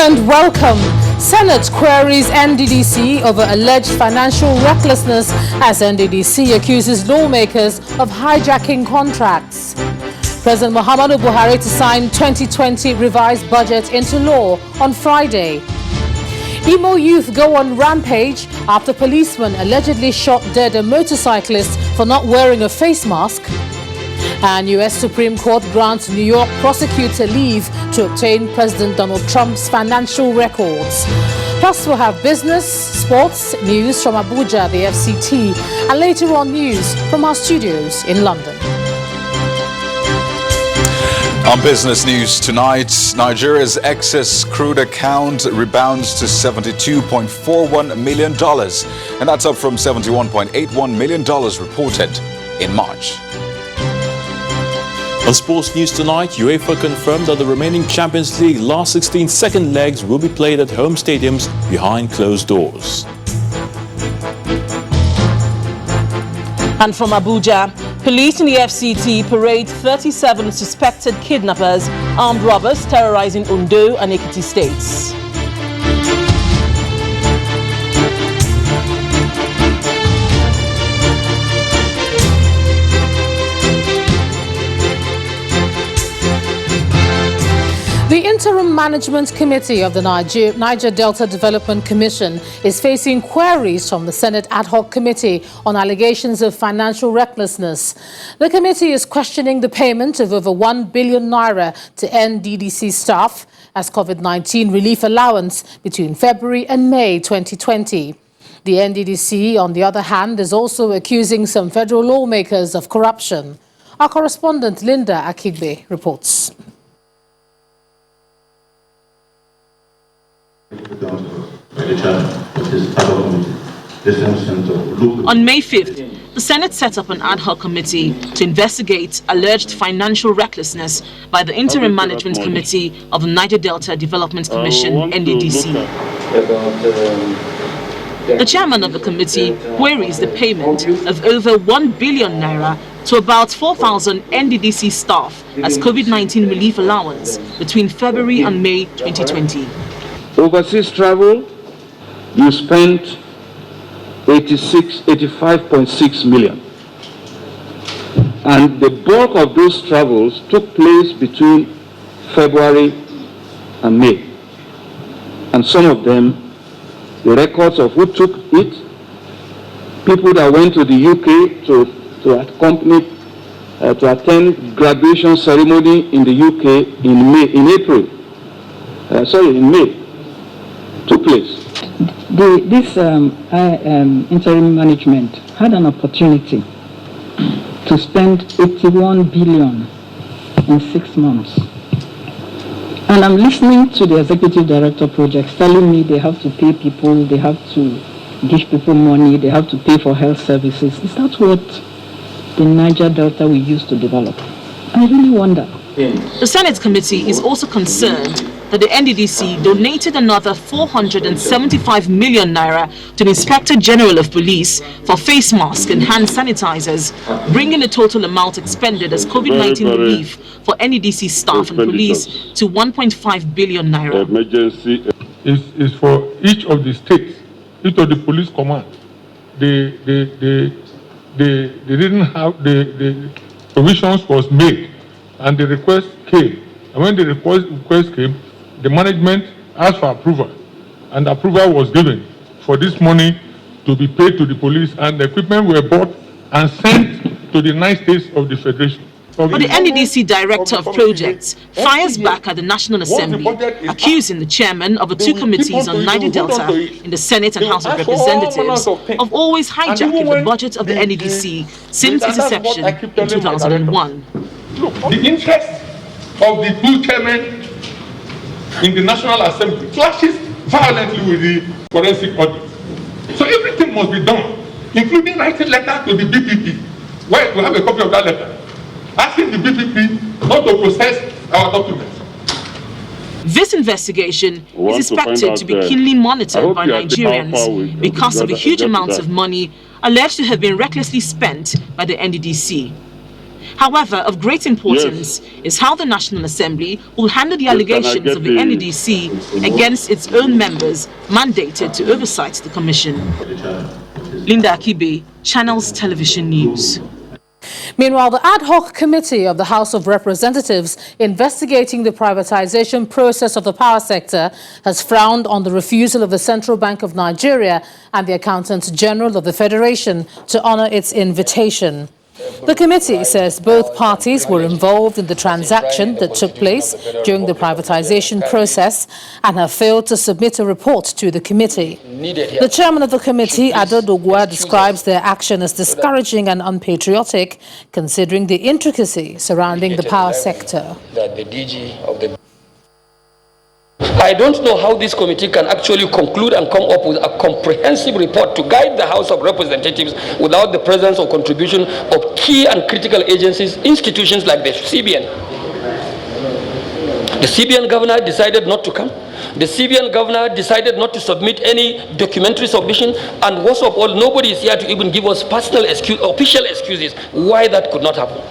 And welcome. Senate queries NDDC over alleged financial recklessness as NDDC accuses lawmakers of hijacking contracts. President Muhammadu Buhari to sign 2020 revised budget into law on Friday. Imo youth go on rampage after policemen allegedly shot dead a motorcyclist for not wearing a face mask. And U.S. Supreme Court grants New York prosecutor leave to obtain President Donald Trump's financial records. Plus, we'll have business, sports, news from Abuja, the FCT, and later on news from our studios in London. On business news tonight, Nigeria's excess crude account rebounds to $72.41 million, and that's up from $71.81 million reported in March. On sports news tonight, UEFA confirmed that the remaining Champions League last 16 second legs will be played at home stadiums behind closed doors. And from Abuja, police in the FCT parade 37 suspected kidnappers, armed robbers terrorizing Ondo and Ekiti states. The Interim Management Committee of the Niger Delta Development Commission is facing queries from the Senate Ad Hoc Committee on allegations of financial recklessness. The committee is questioning the payment of over 1 billion naira to NDDC staff as COVID-19 relief allowance between February and May 2020. The NDDC, on the other hand, is also accusing some federal lawmakers of corruption. Our correspondent Linda Akigbe reports. On May 5th, the Senate set up an ad hoc committee to investigate alleged financial recklessness by the Interim Management Committee of the Niger Delta Development Commission, NDDC. The chairman of the committee queries the payment of over 1 billion naira to about 4,000 NDDC staff as COVID-19 relief allowance between February and May 2020. Overseas travel, you spent 85.6 million. And the bulk of those travels took place between February and May. And some of them, the records of who took it, people that went to the UK to accompany, to attend graduation ceremony in the UK in May. Took place. This interim management had an opportunity to spend 81 billion in 6 months. And I'm listening to the executive director projects telling me they have to pay people, they have to give people money, they have to pay for health services. Is that what the Niger Delta we used to develop? I really wonder. The Senate committee is also concerned that the NDDC donated another 475 million naira to the Inspector General of Police for face masks and hand sanitizers, bringing the total amount expended as COVID-19 relief for NDDC staff and police to 1.5 billion naira. Emergency is for each of the states, each of the police command. They didn't have the provisions was made, and the request came. And when the request came, the management asked for approval, and approval was given for this money to be paid to the police, and the equipment were bought and sent to the 9 states of the Federation. But the NDDC Director of Projects fires back at the National Assembly, accusing the chairman of the 2 committees on Niger Delta in the Senate and House of Representatives of always hijacking the budget of the NDDC since its inception in 2001. Look, the interest of the 2 chairmen in the National Assembly clashes violently with the forensic audit. So everything must be done, including writing letter to the BPP. Where we have a copy of that letter, asking the BPP not to process our documents. This investigation is expected to be keenly monitored by Nigerians because of the huge amounts of money alleged to have been recklessly spent by the NDDC. However, of great importance is how the National Assembly will handle the allegations of the NDDC against its own members mandated to oversight the Commission. Linda Akibe, Channels Television News. Meanwhile, the ad hoc committee of the House of Representatives investigating the privatization process of the power sector has frowned on the refusal of the Central Bank of Nigeria and the Accountant General of the Federation to honor its invitation. The committee says both parties were involved in the transaction that took place during the privatization process and have failed to submit a report to the committee. The chairman of the committee, Adodogwa, describes their action as discouraging and unpatriotic, considering the intricacy surrounding the power sector. I don't know how this committee can actually conclude and come up with a comprehensive report to guide the House of Representatives without the presence or contribution of key and critical agencies, institutions like the CBN. The CBN governor decided not to come. The CBN governor decided not to submit any documentary submission, and worst of all, nobody is here to even give us personal official excuses why that could not happen.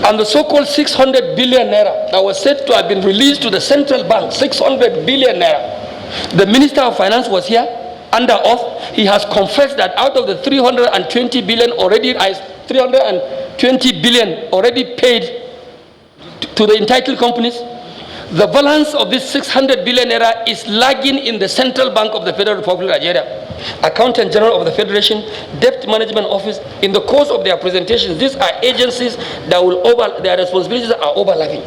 And the so-called 600 billion naira that was said to have been released to the central bank, 600 billion naira. The Minister of Finance was here under oath. He has confessed that out of the 320 billion already paid to the entitled companies, the balance of this 600 billion naira is lagging in the Central Bank of the Federal Republic of Nigeria. Accountant General of the Federation, Debt Management Office. In the course of their presentations, these are agencies that their responsibilities are overlapping.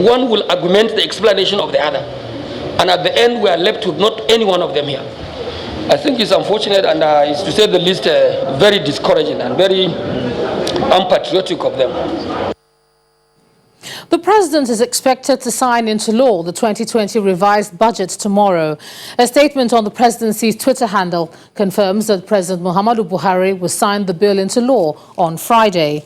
One will augment the explanation of the other. And at the end, we are left with not any one of them here. I think it's unfortunate and it's, to say the least, very discouraging and very unpatriotic of them. The president is expected to sign into law the 2020 revised budget tomorrow. A statement on the presidency's Twitter handle confirms that President Muhammadu Buhari will sign the bill into law on Friday.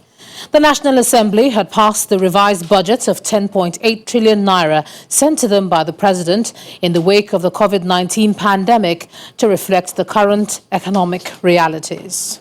The National Assembly had passed the revised budget of 10.8 trillion naira sent to them by the president in the wake of the COVID-19 pandemic to reflect the current economic realities.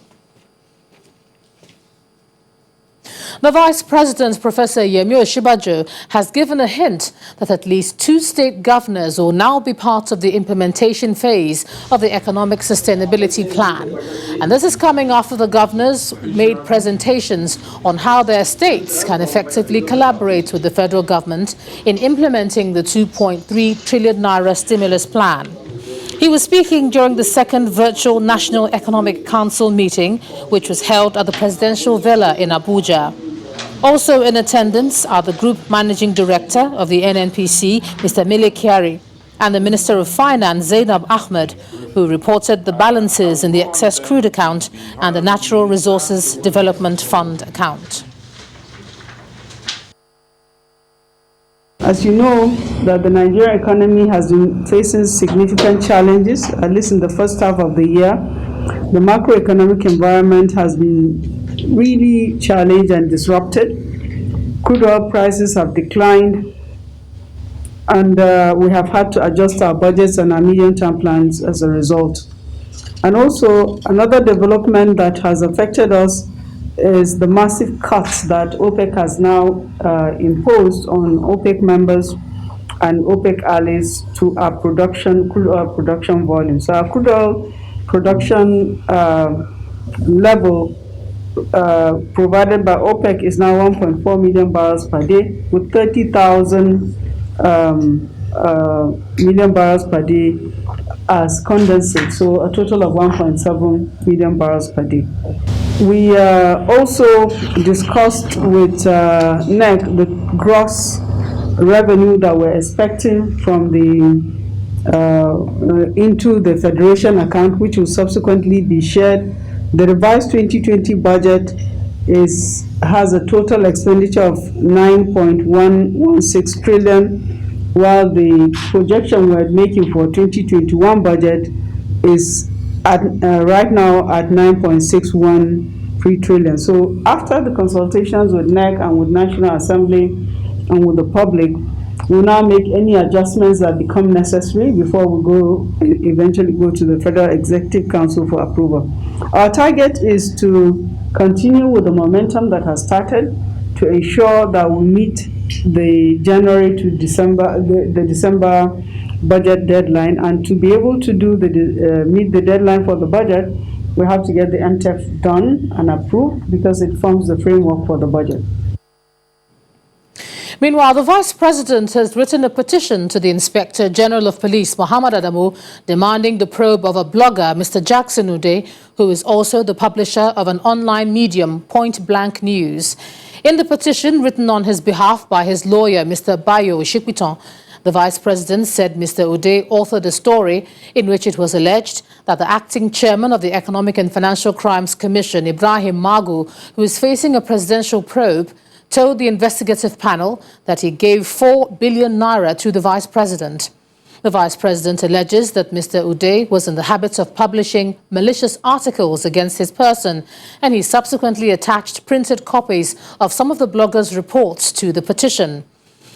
The Vice President, Professor Yemi Osibajo, has given a hint that at least 2 state governors will now be part of the implementation phase of the Economic Sustainability Plan. And this is coming after the governors made presentations on how their states can effectively collaborate with the federal government in implementing the 2.3 trillion naira stimulus plan. He was speaking during the second virtual National Economic Council meeting, which was held at the Presidential Villa in Abuja. Also in attendance are the Group Managing Director of the NNPC, Mr. Mele Kyari, and the Minister of Finance, Zainab Ahmed, who reported the balances in the excess crude account and the Natural Resources Development Fund account. As you know, that the Nigerian economy has been facing significant challenges, at least in the first half of the year. The macroeconomic environment has been really challenged and disrupted. Crude oil prices have declined, and we have had to adjust our budgets and our medium-term plans as a result. And also, another development that has affected us is the massive cuts that OPEC has now imposed on OPEC members and OPEC allies to our crude oil production volume. So our crude oil production level provided by OPEC is now 1.4 million barrels per day, with 30,000 million barrels per day as condensate, so a total of 1.7 million barrels per day. We also discussed with NEC the gross revenue that we're expecting from the into the Federation account, which will subsequently be shared. The revised 2020 budget has a total expenditure of 9.116 trillion, while the projection we're making for 2021 budget is at right now at 9.613 trillion. So after the consultations with NEC and with National Assembly and with the public, we'll now make any adjustments that become necessary before we eventually go to the Federal Executive Council for approval. Our target is to continue with the momentum that has started, to ensure that we meet the January to December, the December budget deadline. And to be able to do meet the deadline for the budget, we have to get the MTEF done and approved because it forms the framework for the budget. Meanwhile, the Vice President has written a petition to the Inspector General of Police, Muhammad Adamu, demanding the probe of a blogger, Mr. Jackson Ude, who is also the publisher of an online medium, Point Blank News. In the petition written on his behalf by his lawyer, Mr. Bayo Shikwiton, the Vice President said Mr. Ude authored a story in which it was alleged that the acting chairman of the Economic and Financial Crimes Commission, Ibrahim Magu, who is facing a presidential probe, told the investigative panel that he gave 4 billion naira to the Vice President. The Vice President alleges that Mr. Ude was in the habit of publishing malicious articles against his person, and he subsequently attached printed copies of some of the blogger's reports to the petition.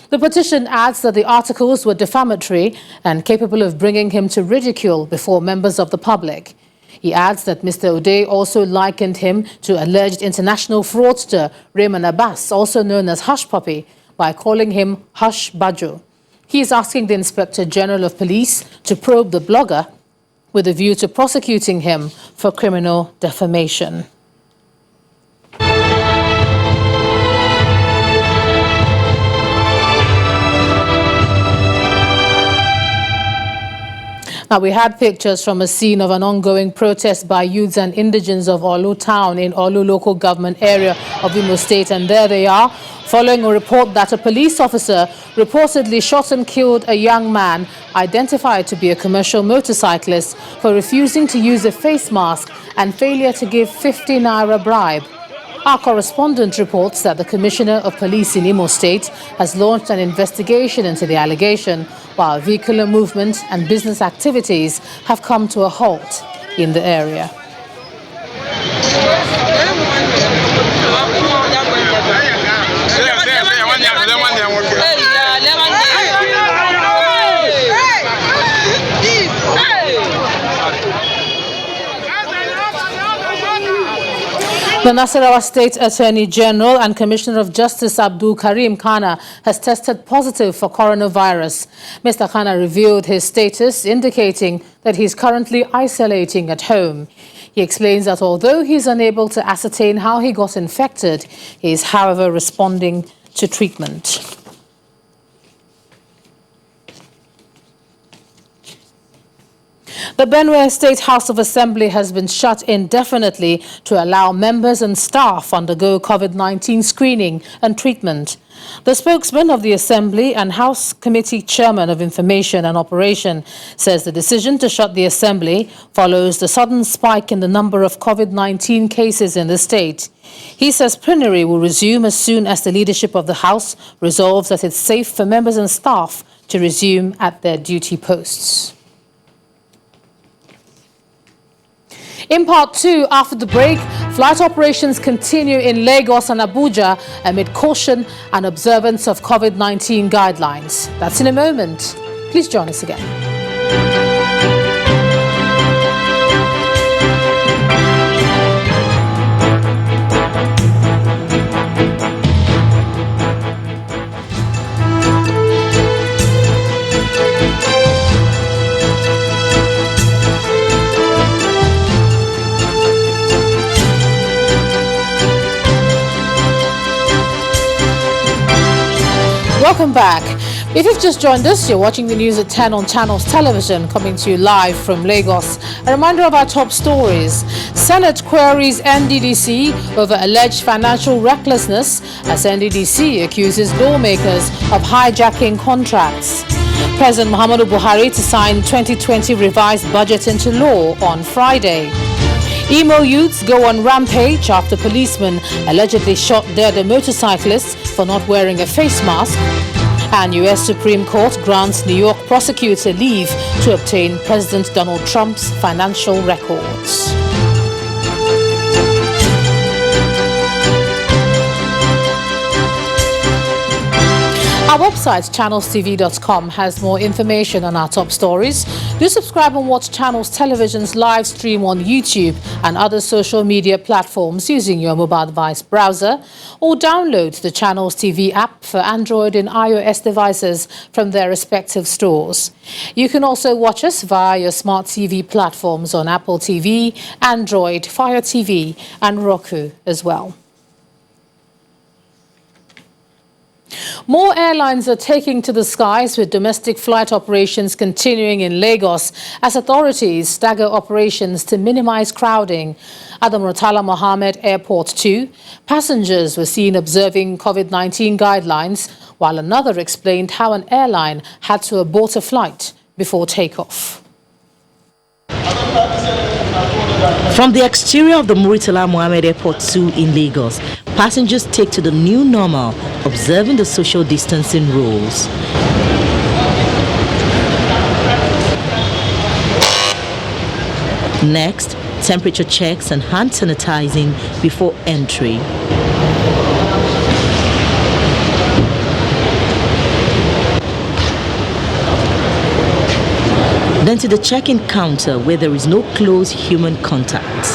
The petition adds that the articles were defamatory and capable of bringing him to ridicule before members of the public. He adds that Mr. Ude also likened him to alleged international fraudster Raymond Abbas, also known as Hush Puppy, by calling him Hush Bajo. He is asking the Inspector General of Police to probe the blogger with a view to prosecuting him for criminal defamation. Now, we had pictures from a scene of an ongoing protest by youths and indigents of Olu town in Olu local government area of Imo State, and there they are, following a report that a police officer reportedly shot and killed a young man identified to be a commercial motorcyclist for refusing to use a face mask and failure to give 50 naira bribe. Our correspondent reports that the Commissioner of Police in Imo State has launched an investigation into the allegation, while vehicular movement and business activities have come to a halt in the area. The Nasarawa State Attorney General and Commissioner of Justice Abdul Karim Kana has tested positive for coronavirus. Mr. Kana revealed his status, indicating that he is currently isolating at home. He explains that although he is unable to ascertain how he got infected, he is, however, responding to treatment. The Benue State House of Assembly has been shut indefinitely to allow members and staff undergo COVID-19 screening and treatment. The spokesman of the Assembly and House Committee Chairman of Information and Operation says the decision to shut the Assembly follows the sudden spike in the number of COVID-19 cases in the state. He says plenary will resume as soon as the leadership of the House resolves that it's safe for members and staff to resume at their duty posts. In part two, after the break, flight operations continue in Lagos and Abuja amid caution and observance of COVID-19 guidelines. That's in a moment. Please join us again. Welcome back. If you've just joined us, you're watching the news at 10 on Channels Television, coming to you live from Lagos. A reminder of our top stories. Senate queries NDDC over alleged financial recklessness as NDDC accuses lawmakers of hijacking contracts. President Muhammadu Buhari to sign 2020 revised budget into law on Friday. Imo youths go on rampage after policemen allegedly shot dead a motorcyclist for not wearing a face mask. And U.S. Supreme Court grants New York prosecutor leave to obtain President Donald Trump's financial records. Our website, channelstv.com, has more information on our top stories. Do subscribe and watch Channels Television's live stream on YouTube and other social media platforms using your mobile device browser, or download the Channels TV app for Android and iOS devices from their respective stores. You can also watch us via your smart TV platforms on Apple TV, Android, Fire TV, and Roku as well. More airlines are taking to the skies, with domestic flight operations continuing in Lagos as authorities stagger operations to minimize crowding. At the Murtala Mohammed Airport 2, passengers were seen observing COVID-19 guidelines, while another explained how an airline had to abort a flight before takeoff. From the exterior of the Murtala Mohammed Airport 2 in Lagos, passengers take to the new normal, observing the social distancing rules. Next, temperature checks and hand sanitizing before entry. Then to the check-in counter, where there is no close human contact.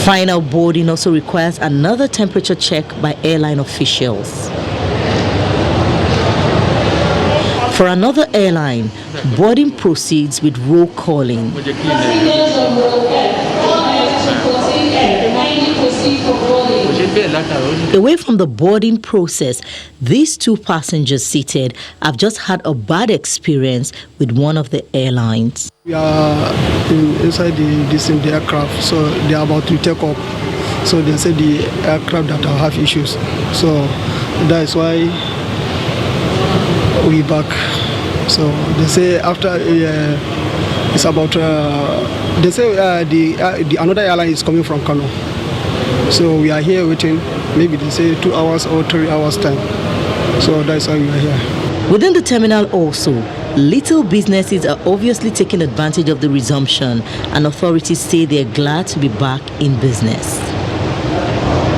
Final boarding also requires another temperature check by airline officials. For another airline, boarding proceeds with roll calling. Away from the boarding process, these two passengers seated have just had a bad experience with one of the airlines. We are inside the aircraft, so they are about to take off. So they say the aircraft that have issues. So that is why we back. So they say after it's about they say the another airline is coming from Kano. So we are here waiting. Maybe they say 2 hours or 3 hours time. So that's why we are here. Within the terminal also, little businesses are obviously taking advantage of the resumption, and authorities say they're glad to be back in business.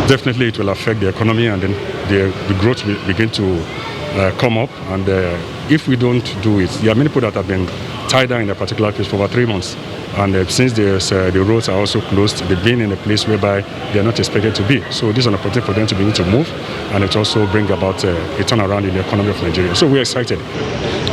Definitely it will affect the economy, and then the growth will begin to come up. And if we don't do it, there are many people that have been tied down in a particular place for over 3 months. And since the roads are also closed, they've been in a place whereby they are not expected to be. So this is an opportunity for them to be able to move, and it also bring about a turnaround in the economy of Nigeria. So we're excited.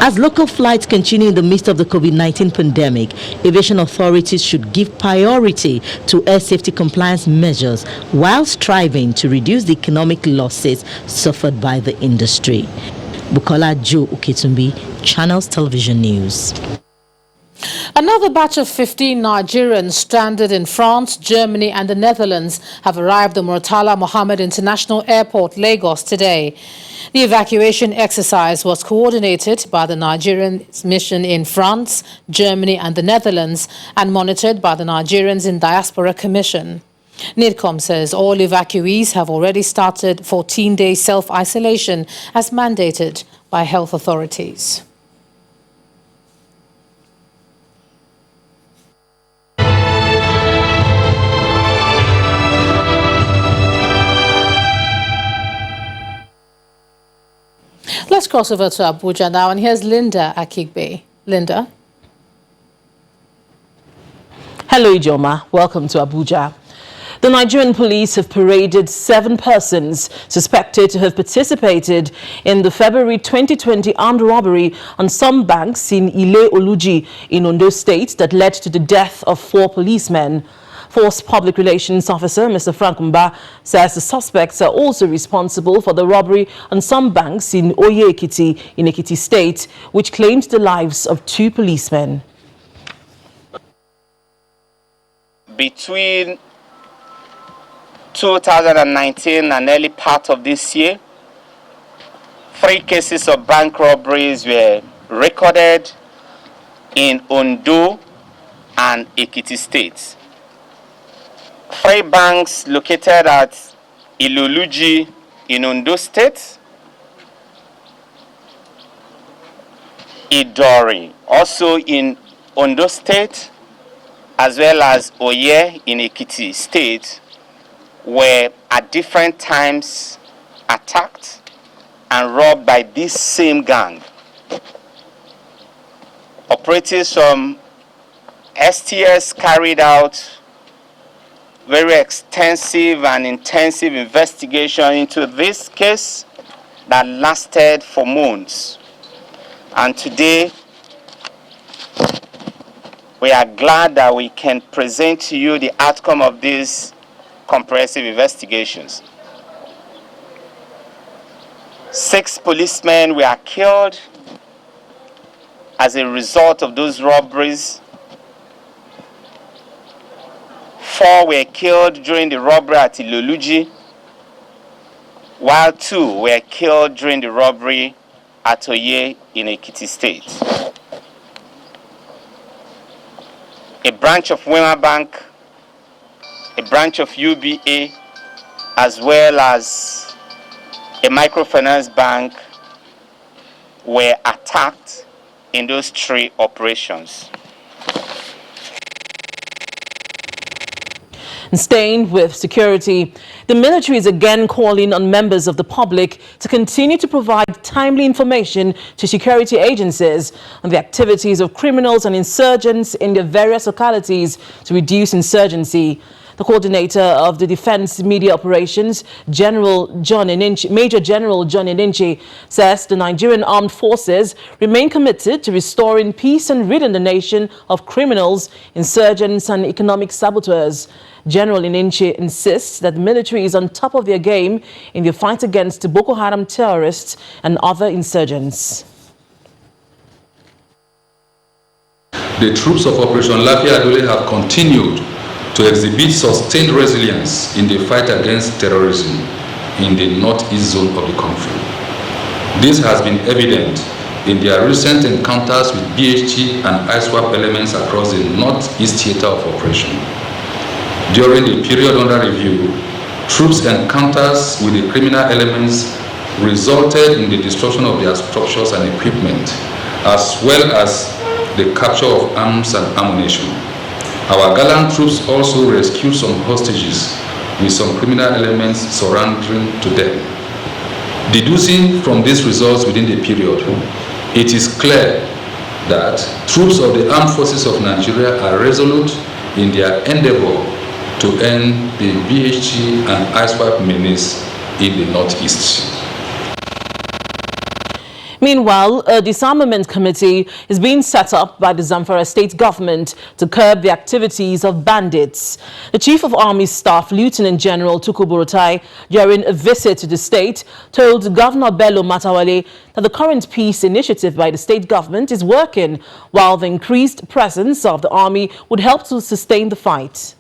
As local flights continue in the midst of the COVID-19 pandemic, aviation authorities should give priority to air safety compliance measures while striving to reduce the economic losses suffered by the industry. Bukola Joe Uketumbi, Channels Television News. Another batch of 15 Nigerians stranded in France, Germany and the Netherlands have arrived at Murtala Mohammed International Airport, Lagos, today. The evacuation exercise was coordinated by the Nigerian mission in France, Germany and the Netherlands, and monitored by the Nigerians in Diaspora Commission. NIDCOM says all evacuees have already started 14-day self-isolation as mandated by health authorities. Let's cross over to Abuja now, and here's Linda Akigbe. Linda. Hello, Ijoma. Welcome to Abuja. The Nigerian police have paraded 7 persons suspected to have participated in the February 2020 armed robbery on some banks in Ile-Oluji in Ondo State that led to the death of 4 policemen. Force Public Relations Officer Mr. Frank Mba says the suspects are also responsible for the robbery on some banks in Oye-Ekiti in Ekiti State, which claimed the lives of 2 policemen. Between 2019 and early part of this year, 3 cases of bank robberies were recorded in Ondo and Ekiti states. 3 banks located at Ile-Oluji in Ondo State, Idori also in Ondo State, as well as Oye in Ekiti State, were at different times attacked and robbed by this same gang. Operatives from STS carried out very extensive and intensive investigation into this case that lasted for months. And today, we are glad that we can present to you the outcome of these comprehensive investigations. 6 policemen were killed as a result of those robberies. 4 were killed during the robbery at Iloluji, while 2 were killed during the robbery at Oye in Ekiti State. A branch of Wema Bank, a branch of UBA, as well as a microfinance bank were attacked in those 3 operations. And staying with security, the military is again calling on members of the public to continue to provide timely information to security agencies on the activities of criminals and insurgents in their various localities to reduce insurgency. The coordinator of the Defense Media Operations, Major General John Eninche, says the Nigerian armed forces remain committed to restoring peace and ridding the nation of criminals, insurgents and economic saboteurs. General Eninche insists that the military is on top of their game in the fight against the Boko Haram terrorists and other insurgents. The troops of Operation Lafia Adole have continued to exhibit sustained resilience in the fight against terrorism in the northeast zone of the country. This has been evident in their recent encounters with BHT and ISWAP elements across the northeast theater of operation. During the period under review, troops' encounters with the criminal elements resulted in the destruction of their structures and equipment, as well as the capture of arms and ammunition. Our gallant troops also rescued some hostages with some criminal elements surrendering to them. Deducing from these results within the period, it is clear that troops of the armed forces of Nigeria are resolute in their endeavor to end the BHT and ISWAP menace in the northeast. Meanwhile, a disarmament committee is being set up by the Zamfara state government to curb the activities of bandits. The Chief of Army Staff, Lieutenant General Tukur Buratai, during a visit to the state, told Governor Bello Matawale that the current peace initiative by the state government is working, while the increased presence of the army would help to sustain the fight.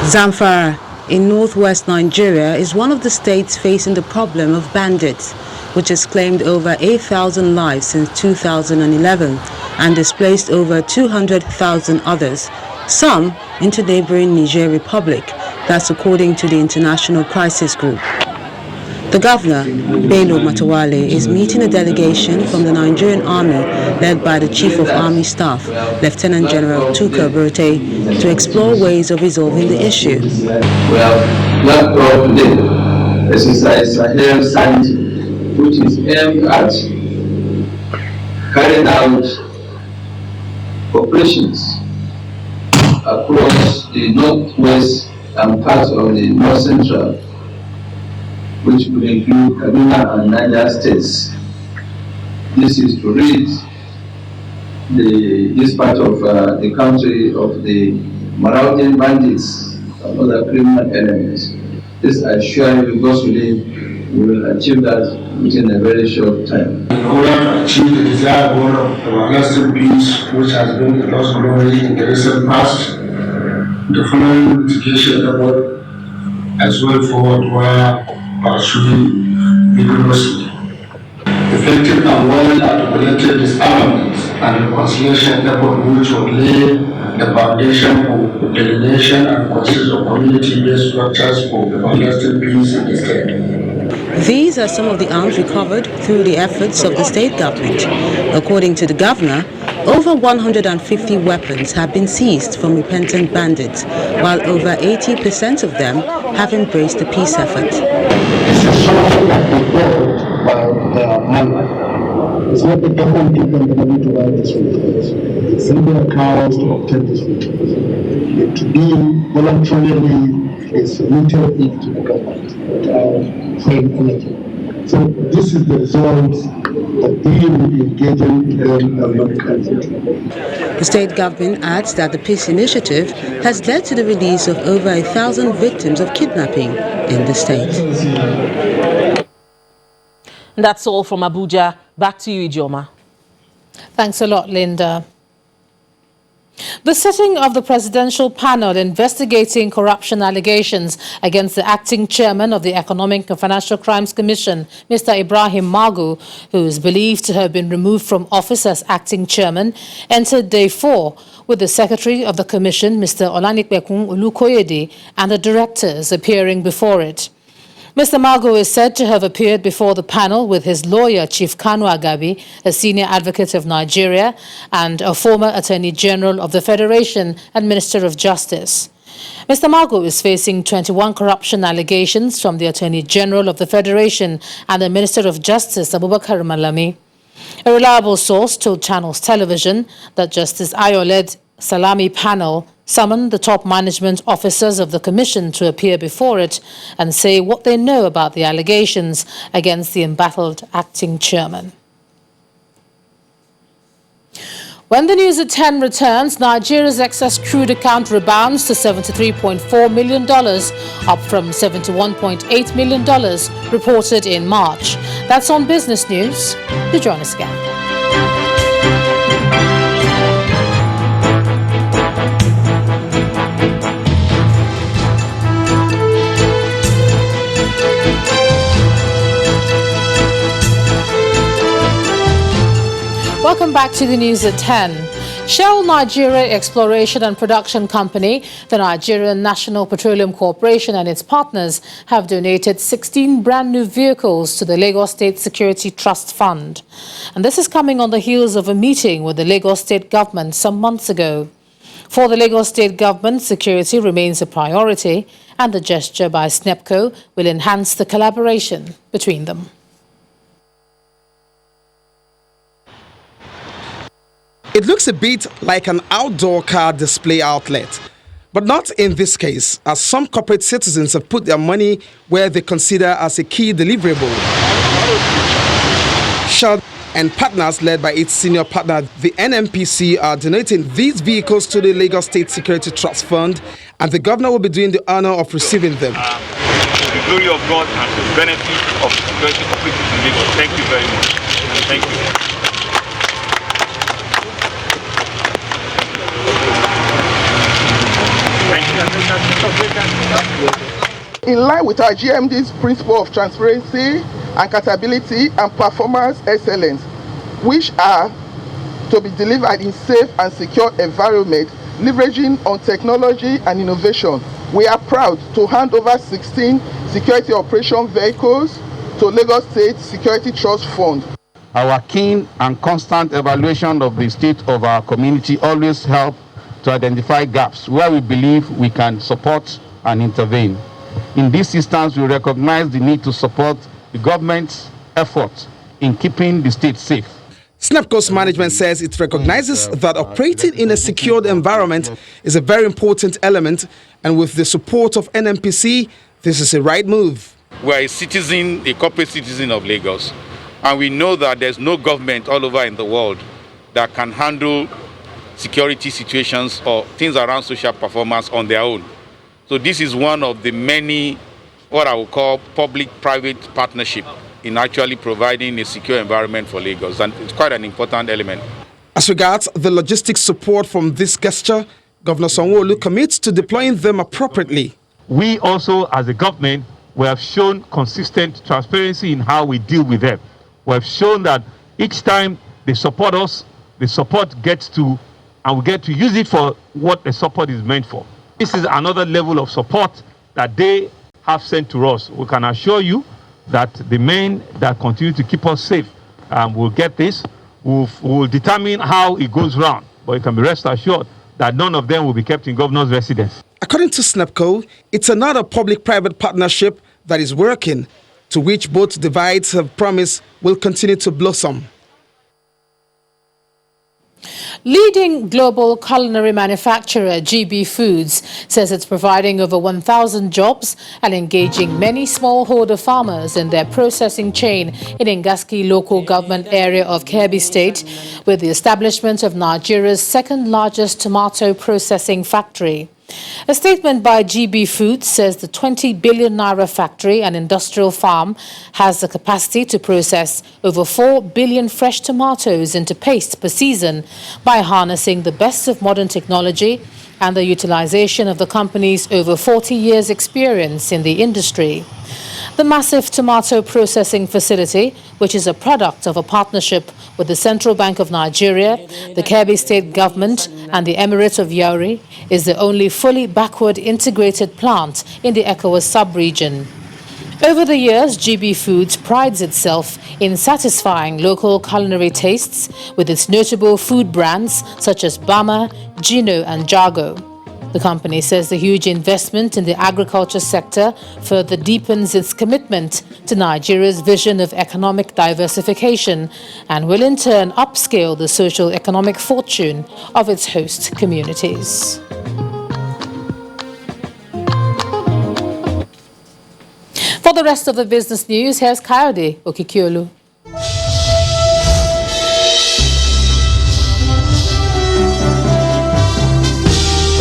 Zamfara in northwest Nigeria is one of the states facing the problem of bandits, which has claimed over 8,000 lives since 2011 and displaced over 200,000 others, some into neighboring Niger Republic. That's according to the International Crisis Group. The governor, Bello Matawale, is meeting a delegation from the Nigerian army led by the Chief of Army Staff, Lieutenant General Tukur Buratai, to explore ways of resolving the issue. We have left off today exercise Sahel Sanity, which is aimed at carrying out operations across the northwest and parts of the north central, which will include Kaduna and Niger states. This is to rid this part of the country of the marauding bandits and other criminal elements. This I assure you, because we will achieve that within a very short time. In order to achieve the desired goal of everlasting peace, which has been the lost glory in the recent past, the following mitigation effort as well forward were pursuing vigorously. Effective and well-articulated disarmament and reconciliation effort which would lay the foundation for delineation and consist of community-based structures for everlasting peace in the state. These are some of the arms recovered through the efforts of the state government. According to the governor, Over 150 weapons have been seized from repentant bandits, while over 80% of them have embraced the peace effort. This is something that we bought by money. It's not the government giving them the money to buy this weapons. It's in their accounts to obtain this weapons. To be voluntarily is little aid to the government for energy. So this is the result that we will be engaging them and not country. The state government adds that the peace initiative has led to the release of over 1,000 victims of kidnapping in the state. That's all from Abuja. Back to you, Ijoma. Thanks a lot, Linda. The sitting of the presidential panel investigating corruption allegations against the acting chairman of the Economic and Financial Crimes Commission, Mr. Ibrahim Magu, who is believed to have been removed from office as acting chairman, entered day 4 with the secretary of the commission, Mr. Olanipekun Olukoyede, and the directors appearing before it. Mr. Magu is said to have appeared before the panel with his lawyer, Chief Kanu Agabi, a senior advocate of Nigeria, and a former Attorney General of the Federation and Minister of Justice. Mr. Magu is facing 21 corruption allegations from the Attorney General of the Federation and the Minister of Justice, Abubakar Malami. A reliable source told Channels Television that Justice Ayo-led Salami panel summoned the top management officers of the commission to appear before it and say what they know about the allegations against the embattled acting chairman. When the news at 10 returns, Nigeria's excess crude account rebounds to $73.4 million, up from $71.8 million reported in March. That's on Business News. Do join us again. Welcome back to the news at 10. Shell Nigeria Exploration and Production Company, the Nigerian National Petroleum Corporation and its partners have donated 16 brand new vehicles to the Lagos State Security Trust Fund. And this is coming on the heels of a meeting with the Lagos State government some months ago. For the Lagos State government, security remains a priority, and the gesture by SNEPCO will enhance the collaboration between them. It looks a bit like an outdoor car display outlet, but not in this case, as some corporate citizens have put their money where they consider as a key deliverable. Shell and partners led by its senior partner, the NNPC, are donating these vehicles to the Lagos State Security Trust Fund, and the governor will be doing the honor of receiving them. To the glory of God and to the benefit of security operatives in Lagos. Thank you very much. Thank you. In line with our GMD's principle of transparency, accountability, and performance excellence, which are to be delivered in safe and secure environment, leveraging on technology and innovation, we are proud to hand over 16 security operation vehicles to Lagos State Security Trust Fund. Our keen and constant evaluation of the state of our community always help to identify gaps where we believe we can support and intervene. In this instance, we recognize the need to support the government's efforts in keeping the state safe. SNEPCO's management says it recognizes that operating in a secured environment is a very important element, and with the support of NNPC, this is a right move. We are a citizen, a corporate citizen of Lagos, and we know that there's no government all over in the world that can handle security situations or things around social performance on their own. So this is one of the many, what I would call public-private partnership in actually providing a secure environment for Lagos, and it's quite an important element. As regards the logistics support from this gesture, Governor Sanwo-Olu commits to deploying them appropriately. We also, as a government, we have shown consistent transparency in how we deal with them. We have shown that each time they support us, the support gets to, and we get to use it for what the support is meant for. This is another level of support that they have sent to us. We can assure you that the men that continue to keep us safe will get this. will determine how it goes round. But you can be rest assured that none of them will be kept in governor's residence. According to SNEPCO, it's another public-private partnership that is working, to which both divides have promised will continue to blossom. Leading global culinary manufacturer GB Foods says it's providing over 1,000 jobs and engaging many smallholder farmers in their processing chain in Ngaski local government area of Kebbi State, with the establishment of Nigeria's second largest tomato processing factory. A statement by GB Foods says the 20 billion naira factory and industrial farm has the capacity to process over 4 billion fresh tomatoes into paste per season by harnessing the best of modern technology and the utilization of the company's over 40 years' experience in the industry. The massive tomato processing facility, which is a product of a partnership with the Central Bank of Nigeria, the Kebbi State Government and the Emirate of Yauri, is the only fully backward integrated plant in the ECOWAS sub-region. Over the years, GB Foods prides itself in satisfying local culinary tastes with its notable food brands such as Bama, Gino and Jago. The company says the huge investment in the agriculture sector further deepens its commitment to Nigeria's vision of economic diversification and will in turn upscale the socio-economic fortune of its host communities. For the rest of the business news, here's Kayode Okikiolu.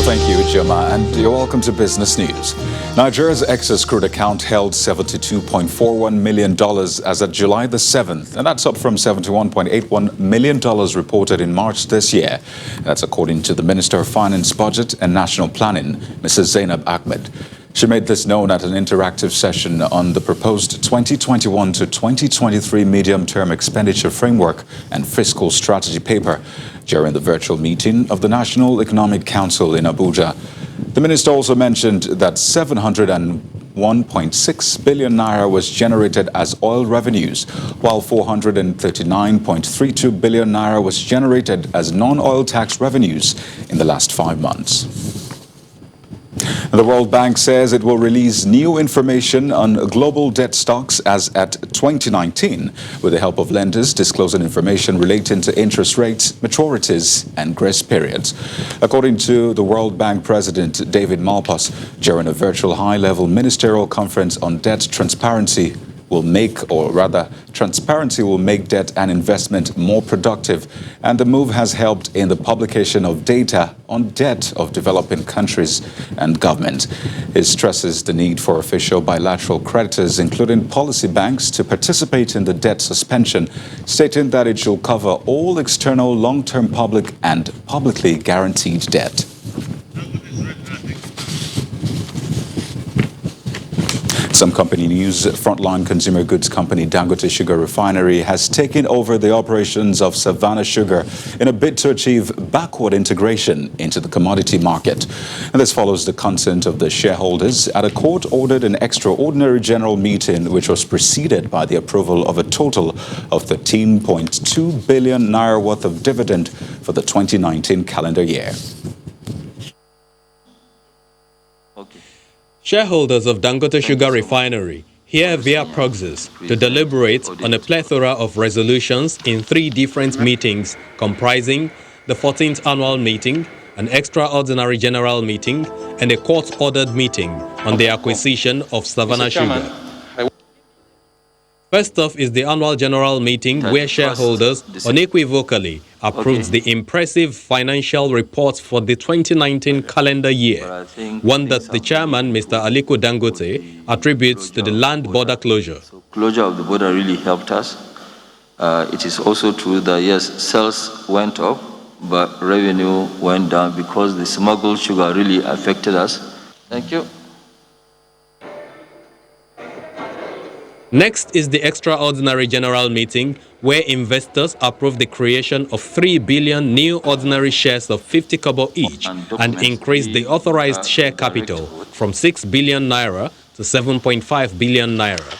Thank you, Jema, and you're welcome to Business News. Nigeria's excess crude account held $72.41 million as of July the 7th, and that's up from $71.81 million reported in March this year. That's according to the Minister of Finance, Budget and National Planning, Mrs. Zainab Ahmed. She made this known at an interactive session on the proposed 2021 to 2023 medium-term expenditure framework and fiscal strategy paper during the virtual meeting of the National Economic Council in Abuja. The minister also mentioned that 701.6 billion naira was generated as oil revenues, while 439.32 billion naira was generated as non-oil tax revenues in the last 5 months. The World Bank says it will release new information on global debt stocks as at 2019, with the help of lenders disclosing information relating to interest rates, maturities, and grace periods. According to the World Bank President David Malpass, during a virtual high-level ministerial conference on debt transparency, transparency will make debt and investment more productive, and the move has helped in the publication of data on debt of developing countries and government. It stresses the need for official bilateral creditors, including policy banks, to participate in the debt suspension, stating that it should cover all external long-term public and publicly guaranteed debt. Some company news. Frontline consumer goods company Dangote Sugar Refinery has taken over the operations of Savannah Sugar in a bid to achieve backward integration into the commodity market. And this follows the consent of the shareholders at a court-ordered and extraordinary general meeting, which was preceded by the approval of a total of 13.2 billion naira worth of dividend for the 2019 calendar year. Shareholders of Dangote Sugar Refinery here via proxies to deliberate on a plethora of resolutions in 3 different meetings comprising the 14th annual meeting, an extraordinary general meeting, and a court-ordered meeting on the acquisition of Savannah Sugar. First off is the annual general meeting where shareholders unequivocally approved the impressive financial reports for the 2019 calendar year, one that the chairman, Mr. Aliko Dangote, attributes to the land border closure. Closure of the border really helped us. It is also true that, yes, sales went up, but revenue went down because the smuggled sugar really affected us. Thank you. Next is the extraordinary general meeting, where investors approved the creation of 3 billion new ordinary shares of 50 kobo each and increased the authorized share capital from 6 billion naira to 7.5 billion naira.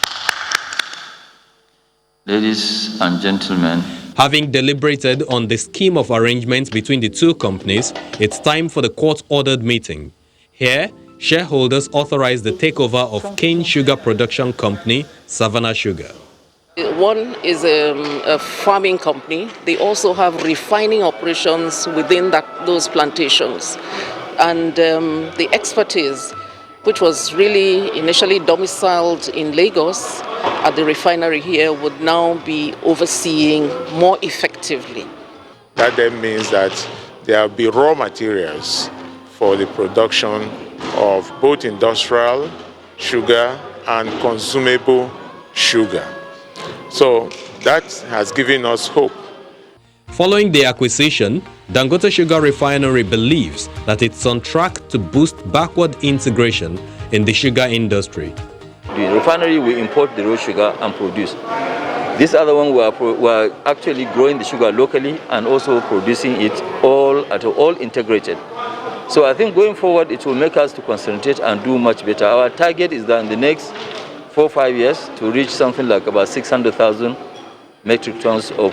Ladies and gentlemen, Having deliberated on the scheme of arrangement between the two companies, it's time for the court-ordered meeting. Here, shareholders authorized the takeover of cane sugar production company, Savannah Sugar. One is a farming company. They also have refining operations within those plantations. And the expertise, which was really initially domiciled in Lagos at the refinery here, would now be overseeing more effectively. That then means that there will be raw materials for the production of both industrial sugar and consumable sugar. So that has given us hope. Following the acquisition, Dangote Sugar Refinery believes that it's on track to boost backward integration in the sugar industry. The refinery will import the raw sugar and produce. This other one, we're actually growing the sugar locally and also producing it all integrated. So I think going forward, it will make us to concentrate and do much better. Our target is that in the next 4 or 5 years to reach something like about 600,000 metric tons of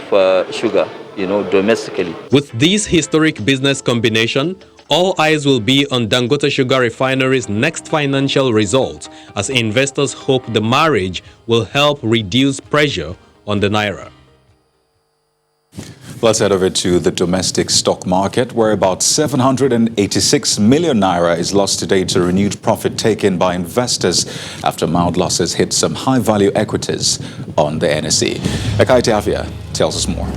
sugar, domestically. With this historic business combination, all eyes will be on Dangote Sugar Refinery's next financial results, as investors hope the marriage will help reduce pressure on the naira. Let's head over to the domestic stock market, where about 786 million naira is lost today to renewed profit taken by investors after mild losses hit some high-value equities on the NSE. Ekaite Afia tells us more.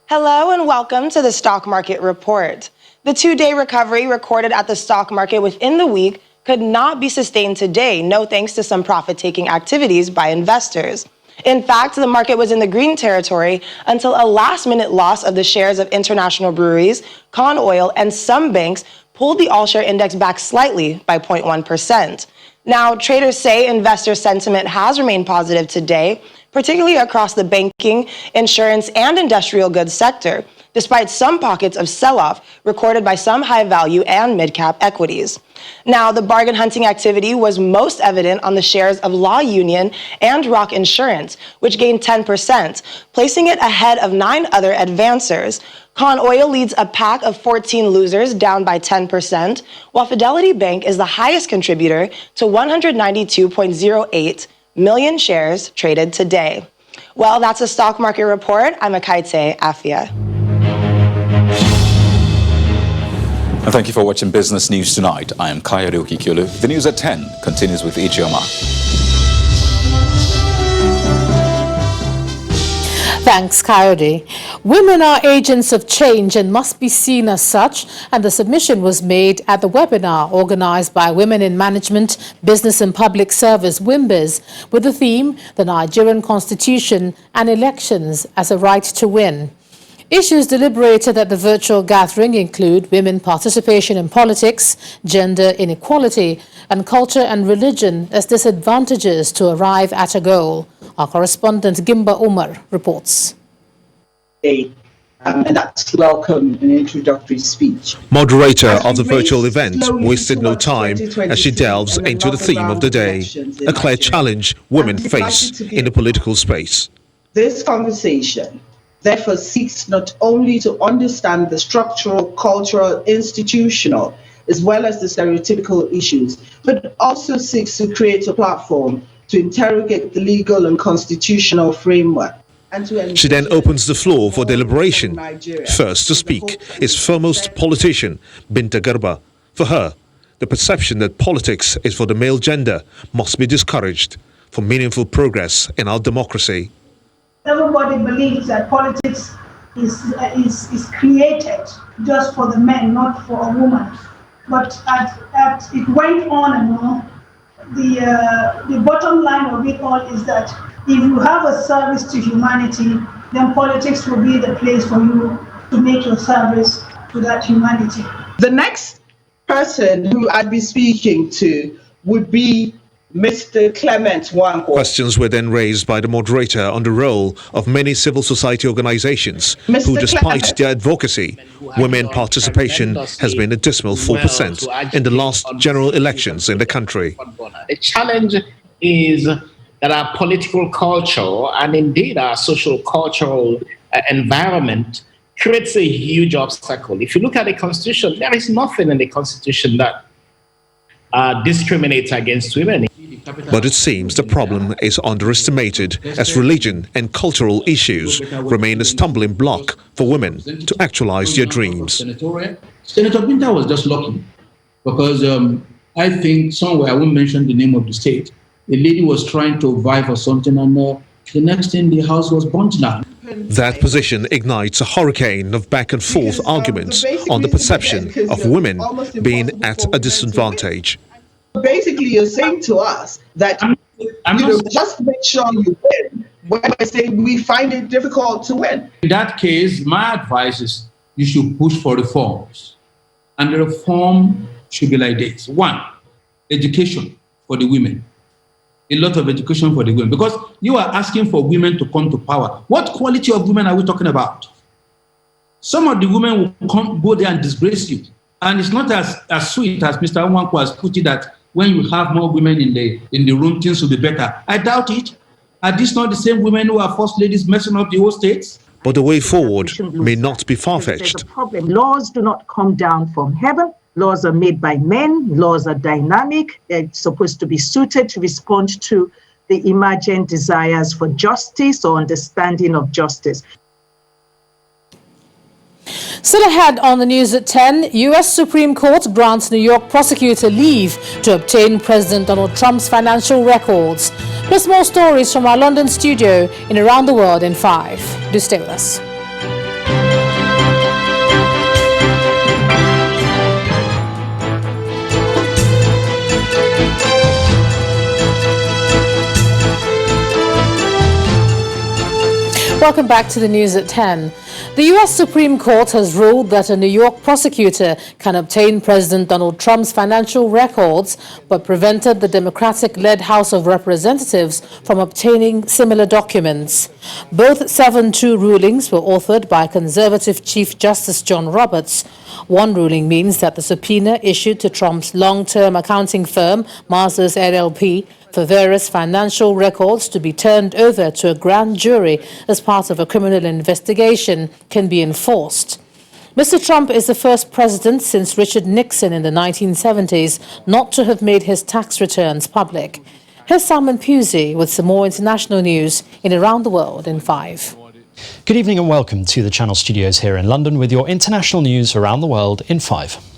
Hello and welcome to the Stock Market Report. The two-day recovery recorded at the stock market within the week could not be sustained today, no thanks to some profit-taking activities by investors. In fact, the market was in the green territory until a last-minute loss of the shares of international breweries, Con Oil, and some banks pulled the all-share index back slightly by 0.1%. Now, traders say investor sentiment has remained positive today, particularly across the banking, insurance, and industrial goods sector, despite some pockets of sell-off recorded by some high-value and mid-cap equities. Now, the bargain hunting activity was most evident on the shares of Law Union and Rock Insurance, which gained 10%, placing it ahead of 9 other advancers. Con Oil leads a pack of 14 losers, down by 10%, while Fidelity Bank is the highest contributor to 192.08 million shares traded today. Well, that's a stock market report. I'm Ekaite Afia. And thank you for watching Business News Tonight. I am Kayode Okikiolu. The news at 10 continues with Ijeoma. Thanks, Coyote. Women are agents of change and must be seen as such, and the submission was made at the webinar organized by Women in Management, Business and Public Service, WIMBIS, with the theme, The Nigerian Constitution and Elections as a Right to Win. Issues deliberated at the virtual gathering include women participation in politics, gender inequality, and culture and religion as disadvantages to arrive at a goal. Our correspondent Gimba Umar reports. And that's welcome an introductory speech. Moderator of the virtual event wasted no time as she delves into the theme of the day, a clear challenge women face in the political space. This conversation therefore seeks not only to understand the structural, cultural, institutional, as well as the stereotypical issues, but also seeks to create a platform to interrogate the legal and constitutional framework. She then opens the floor for deliberation. First to speak is foremost politician Binta Garba. For her, the perception that politics is for the male gender must be discouraged for meaningful progress in our democracy. Everybody believes that politics is created just for the men, not for a woman. But as it went on and on, the bottom line of it all is that if you have a service to humanity, then politics will be the place for you to make your service to that humanity. The next person who I'd be speaking to would be Mr. Clement Wanko. Questions were then raised by the moderator on the role of many civil society organizations who, despite their advocacy, women participation has been a dismal 4% in the last general elections in the country. The challenge is that our political culture and indeed our social cultural environment creates a huge obstacle. If you look at the Constitution, there is nothing in the Constitution that discriminates against women. But it seems the problem is underestimated as religion and cultural issues remain a stumbling block for women to actualize their dreams. Senator Binta was just lucky because I think somewhere, I won't mention the name of the state, a lady was trying to vie for something and the next thing the house was burnt down. That position ignites a hurricane of back and forth arguments on the perception of women being at a disadvantage. Basically, you're saying to us that just make sure you win. When I say we find it difficult to win. In that case, my advice is you should push for reforms. And the reform should be like this. 1, education for the women. A lot of education for the women. Because you are asking for women to come to power. What quality of women are we talking about? Some of the women will go there and disgrace you. And it's not as sweet as Mr. Nwankwo has put it that when you have more women in the room, things will be better. I doubt it. Are these not the same women who are first ladies messing up the whole states? But the way forward may not be far-fetched. Laws do not come down from heaven. Laws are made by men. Laws are dynamic. They're supposed to be suited to respond to the emergent desires for justice or understanding of justice. Still ahead on the news at 10, U.S. Supreme Court grants New York prosecutor leave to obtain President Donald Trump's financial records. Plus more stories from our London studio in Around the World in 5. Do stay with us. Welcome back to the news at 10. The U.S. Supreme Court has ruled that a New York prosecutor can obtain President Donald Trump's financial records, but prevented the Democratic-led House of Representatives from obtaining similar documents. Both 7-2 rulings were authored by conservative Chief Justice John Roberts. One ruling means that the subpoena issued to Trump's long-term accounting firm, Masters LLP, for various financial records to be turned over to a grand jury as part of a criminal investigation can be enforced. Mr. Trump is the first president since Richard Nixon in the 1970s not to have made his tax returns public. Here's Simon Pusey with some more international news in Around the World in 5. Good evening and welcome to the Channel Studios here in London with your international news around the world in 5.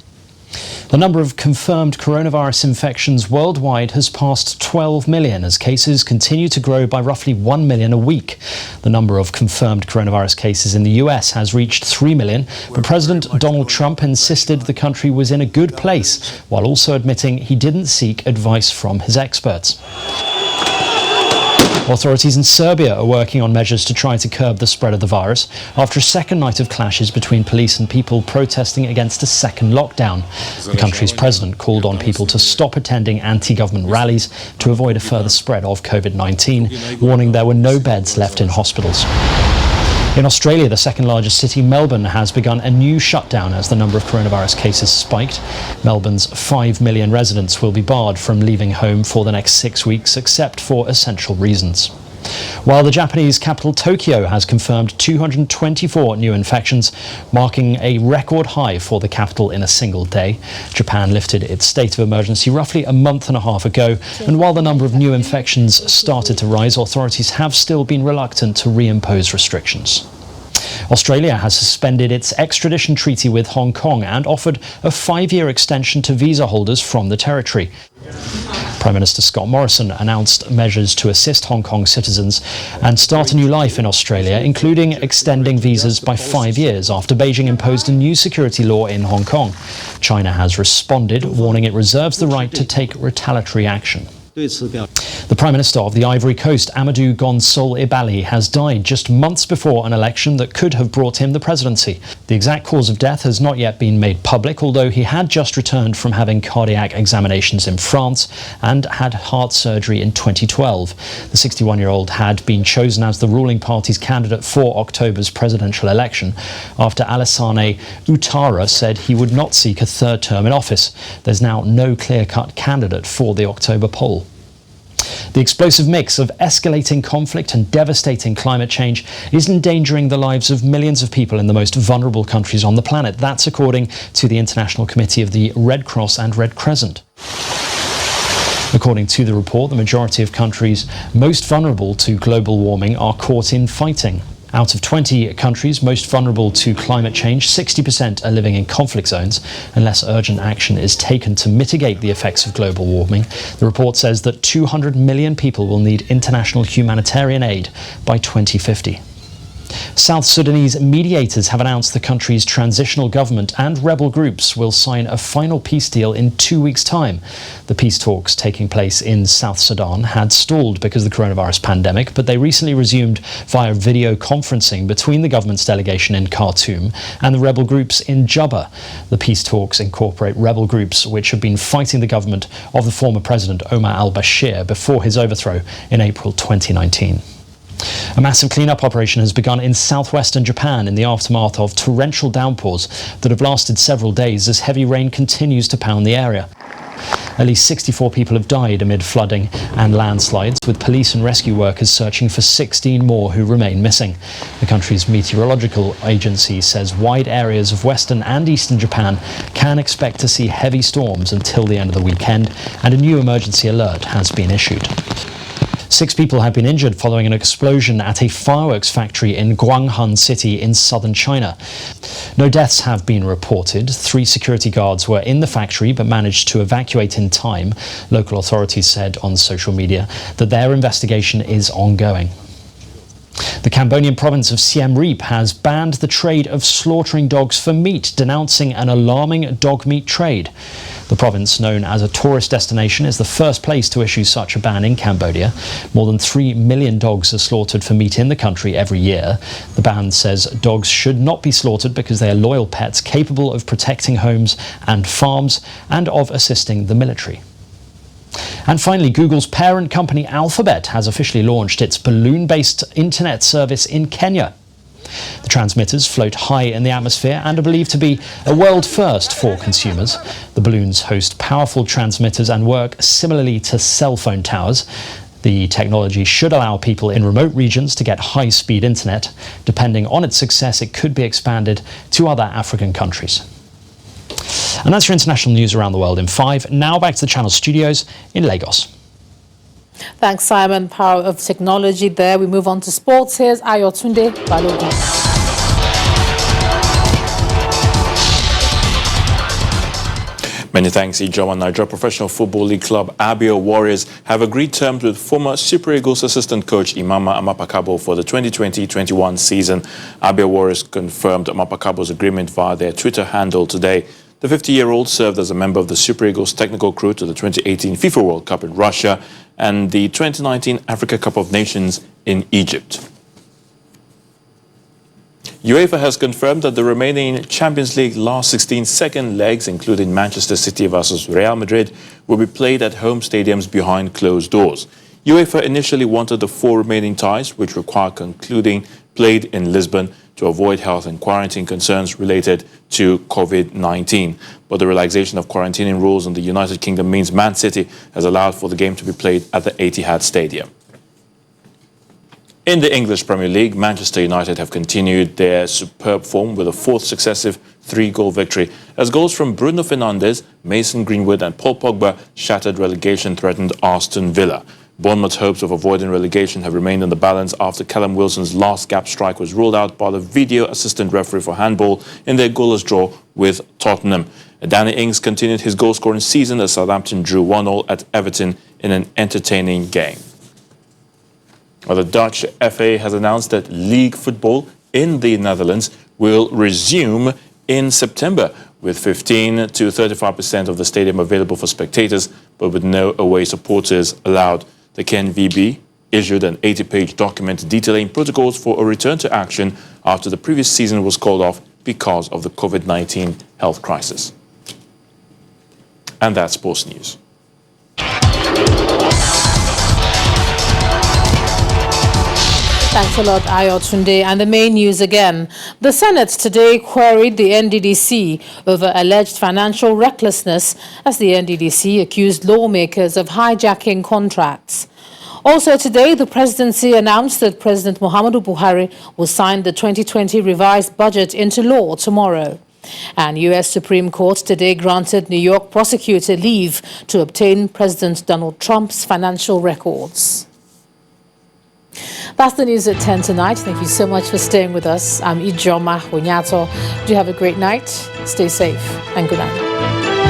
The number of confirmed coronavirus infections worldwide has passed 12 million as cases continue to grow by roughly 1 million a week. The number of confirmed coronavirus cases in the US has reached 3 million, but President Donald Trump insisted the country was in a good place, while also admitting he didn't seek advice from his experts. Authorities in Serbia are working on measures to try to curb the spread of the virus after a second night of clashes between police and people protesting against a second lockdown. The country's president called on people to stop attending anti-government rallies to avoid a further spread of COVID-19, warning there were no beds left in hospitals. In Australia, the second largest city, Melbourne, has begun a new shutdown as the number of coronavirus cases spiked. Melbourne's 5 million residents will be barred from leaving home for the next 6 weeks, except for essential reasons. While the Japanese capital Tokyo has confirmed 224 new infections, marking a record high for the capital in a single day. Japan lifted its state of emergency roughly a month and a half ago, and while the number of new infections started to rise, authorities have still been reluctant to reimpose restrictions. Australia has suspended its extradition treaty with Hong Kong and offered a 5-year extension to visa holders from the territory. Prime Minister Scott Morrison announced measures to assist Hong Kong citizens and start a new life in Australia, including extending visas by 5 years after Beijing imposed a new security law in Hong Kong. China has responded, warning it reserves the right to take retaliatory action. The Prime Minister of the Ivory Coast, Amadou Gon Ibali, has died just months before an election that could have brought him the presidency. The exact cause of death has not yet been made public, although he had just returned from having cardiac examinations in France and had heart surgery in 2012. The 61-year-old had been chosen as the ruling party's candidate for October's presidential election after Alassane Ouattara said he would not seek a third term in office. There's now no clear-cut candidate for the October poll. The explosive mix of escalating conflict and devastating climate change is endangering the lives of millions of people in the most vulnerable countries on the planet. That's according to the International Committee of the Red Cross and Red Crescent. According to the report, the majority of countries most vulnerable to global warming are caught in fighting. Out of 20 countries most vulnerable to climate change, 60% are living in conflict zones unless urgent action is taken to mitigate the effects of global warming. The report says that 200 million people will need international humanitarian aid by 2050. South Sudanese mediators have announced the country's transitional government and rebel groups will sign a final peace deal in 2 weeks' time. The peace talks taking place in South Sudan had stalled because of the coronavirus pandemic, but they recently resumed via video conferencing between the government's delegation in Khartoum and the rebel groups in Juba. The peace talks incorporate rebel groups which have been fighting the government of the former president Omar al-Bashir before his overthrow in April 2019. A massive cleanup operation has begun in southwestern Japan in the aftermath of torrential downpours that have lasted several days as heavy rain continues to pound the area. At least 64 people have died amid flooding and landslides, with police and rescue workers searching for 16 more who remain missing. The country's meteorological agency says wide areas of western and eastern Japan can expect to see heavy storms until the end of the weekend, and a new emergency alert has been issued. 6 people have been injured following an explosion at a fireworks factory in Guanghan City in southern China. No deaths have been reported. 3 security guards were in the factory but managed to evacuate in time. Local authorities said on social media that their investigation is ongoing. The Cambodian province of Siem Reap has banned the trade of slaughtering dogs for meat, denouncing an alarming dog meat trade. The province, known as a tourist destination, is the first place to issue such a ban in Cambodia. More than 3 million dogs are slaughtered for meat in the country every year. The ban says dogs should not be slaughtered because they are loyal pets capable of protecting homes and farms and of assisting the military. And finally, Google's parent company Alphabet has officially launched its balloon-based internet service in Kenya. The transmitters float high in the atmosphere and are believed to be a world first for consumers. The balloons host powerful transmitters and work similarly to cell phone towers. The technology should allow people in remote regions to get high-speed internet. Depending on its success, it could be expanded to other African countries. And that's your international news around the world in 5. Now back to the Channel studios in Lagos. Thanks, Simon. Power of technology there. We move on to sports. Here's Ayotunde Balogun. Many thanks, Ijoma. Niger Professional Football League club Abia Warriors have agreed terms with former Super Eagles assistant coach Imama Amapakabo for the 2020-21 season. Abia Warriors confirmed Amapakabo's agreement via their Twitter handle today. The 50-year-old served as a member of the Super Eagles technical crew to the 2018 FIFA World Cup in Russia and the 2019 Africa Cup of Nations in Egypt. UEFA has confirmed that the remaining Champions League last 16 second legs, including Manchester City versus Real Madrid, will be played at home stadiums behind closed doors. UEFA initially wanted the 4 remaining ties, which require concluding, played in Lisbon to avoid health and quarantine concerns related to COVID-19. But the relaxation of quarantining rules in the United Kingdom means Man City has allowed for the game to be played at the Etihad Stadium. In the English Premier League, Manchester United have continued their superb form with a 4th successive 3-goal victory, as goals from Bruno Fernandes, Mason Greenwood and Paul Pogba shattered relegation-threatened Aston Villa. Bournemouth's hopes of avoiding relegation have remained in the balance after Callum Wilson's last gap strike was ruled out by the video assistant referee for handball in their goalless draw with Tottenham. Danny Ings continued his goal-scoring season as Southampton drew 1-1 at Everton in an entertaining game. Well, the Dutch FA has announced that league football in the Netherlands will resume in September, with 15 to 35% of the stadium available for spectators, but with no away supporters allowed. The KNVB issued an 80-page document detailing protocols for a return to action after the previous season was called off because of the COVID-19 health crisis. And that's sports news. Thanks a lot, Ayotunde. And the main news again. The Senate today queried the NDDC over alleged financial recklessness as the NDDC accused lawmakers of hijacking contracts. Also today, the presidency announced that President Muhammadu Buhari will sign the 2020 revised budget into law tomorrow. And U.S. Supreme Court today granted New York prosecutor leave to obtain President Donald Trump's financial records. That's the news at 10 tonight. Thank you so much for staying with us. I'm Ijoma Onyato. Do have a great night. Stay safe and good night.